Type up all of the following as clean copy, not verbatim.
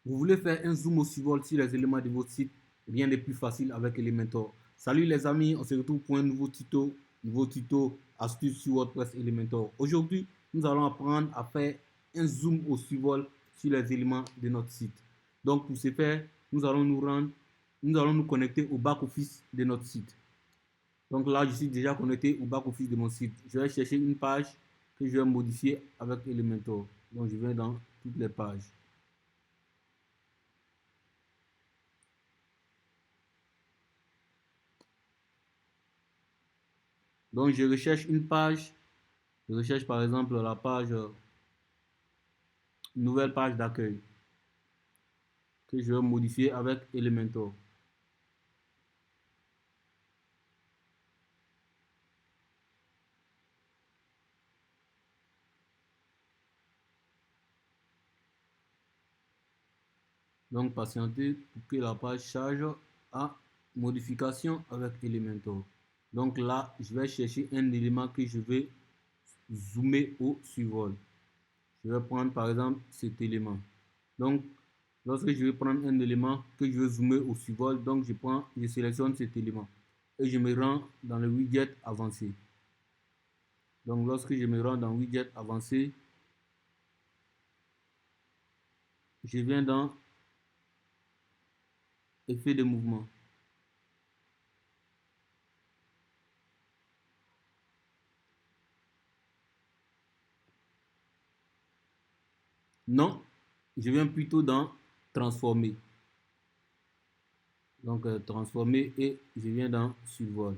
Vous voulez faire un zoom au survol sur les éléments de votre site, rien n'est plus facile avec Elementor. Salut les amis, on se retrouve pour un nouveau tuto astuce sur WordPress Elementor. Aujourd'hui, nous allons apprendre à faire un zoom au survol sur les éléments de notre site. Donc pour ce faire, nous allons nous connecter au back-office de notre site. Donc là, je suis déjà connecté au back-office de mon site. Je vais chercher une page que je vais modifier avec Elementor. Donc je vais dans toutes les pages. Donc, je recherche une page. Je recherche par exemple la page, nouvelle page d'accueil que je vais modifier avec Elementor. Donc, patientez pour que la page charge à modification avec Elementor. Donc là, je vais chercher un élément que je vais zoomer au survol. Je vais prendre par exemple cet élément. Donc, lorsque je vais prendre un élément que je veux zoomer au survol, donc je sélectionne cet élément et je me rends dans le widget avancé. Donc, lorsque je me rends dans widget avancé, je viens dans effet de mouvement. Non, je viens plutôt dans transformer. Donc, transformer et je viens dans survol.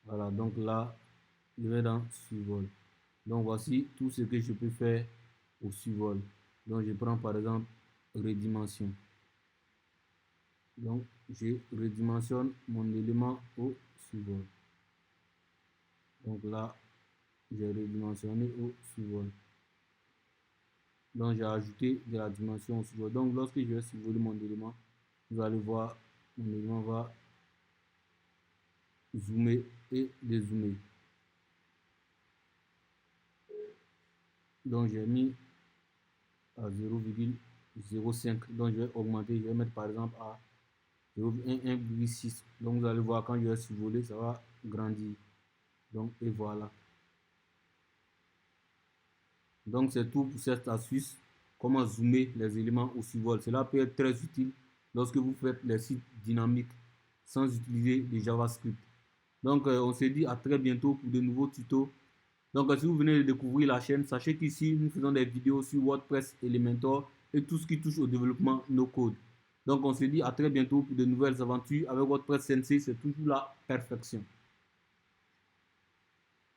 Voilà, donc là, je vais dans survol. Donc, voici tout ce que je peux faire au survol. Donc, je prends par exemple redimension. Donc, je redimensionne mon élément au survol. Donc là, j'ai redimensionné au survol. Donc, j'ai ajouté de la dimension au survol. Donc, lorsque je vais survoler mon élément, vous allez voir, mon élément va zoomer et dézoomer. Donc, j'ai mis à 0,05. Donc, je vais augmenter. Je vais mettre par exemple à 0,1,6. Donc, vous allez voir, quand je vais survoler, ça va grandir. Donc, et voilà. Donc, c'est tout pour cette astuce. Comment zoomer les éléments au survol. Cela peut être très utile lorsque vous faites les sites dynamiques sans utiliser de JavaScript. Donc, on se dit à très bientôt pour de nouveaux tutos. Donc, si vous venez de découvrir la chaîne, sachez qu'ici, nous faisons des vidéos sur WordPress, Elementor et tout ce qui touche au développement no-code. Donc, on se dit à très bientôt pour de nouvelles aventures. Avec WordPress Sensei, c'est toujours la perfection.